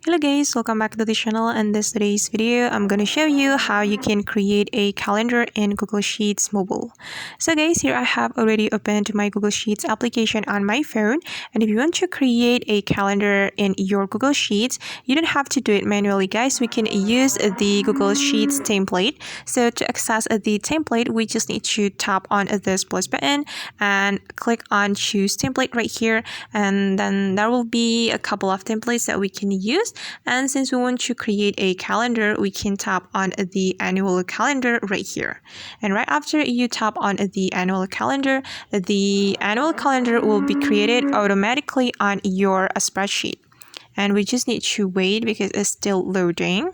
Hello guys, welcome back to the channel. And this today's video, I'm going to show you how you can create a calendar in Google Sheets mobile. So guys, here I have already opened my Google Sheets application on my phone. And if you want to create a calendar in your Google Sheets, you don't have to do it manually guys. We can use the Google Sheets template. So to access the template, we just need to tap on this plus button and click on choose template right here. And then there will be a couple of templates that we can use. And since we want to create a calendar, we can tap on the annual calendar right here. And right after you tap on the annual calendar will be created automatically on your spreadsheet. And we just need to wait because it's still loading.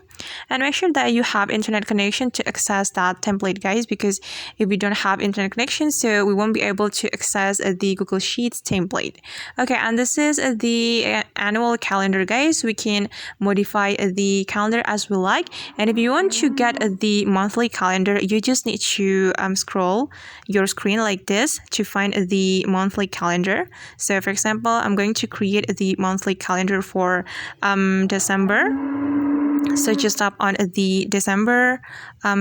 And make sure that you have internet connection to access that template guys, because if we don't have internet connection, so we won't be able to access the Google Sheets template. Okay, and this is the annual calendar guys. We can modify the calendar as we like. And if you want to get the monthly calendar, you just need to scroll your screen like this to find the monthly calendar. So for example, I'm going to create the monthly calendar for December. So just tap on the December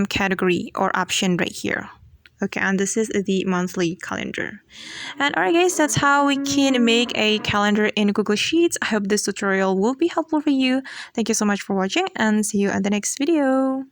category or option right here. Okay, and this is the monthly calendar. And alright guys, that's how we can make a calendar in Google Sheets. I hope this tutorial will be helpful for you. Thank you so much for watching and see you in the next video.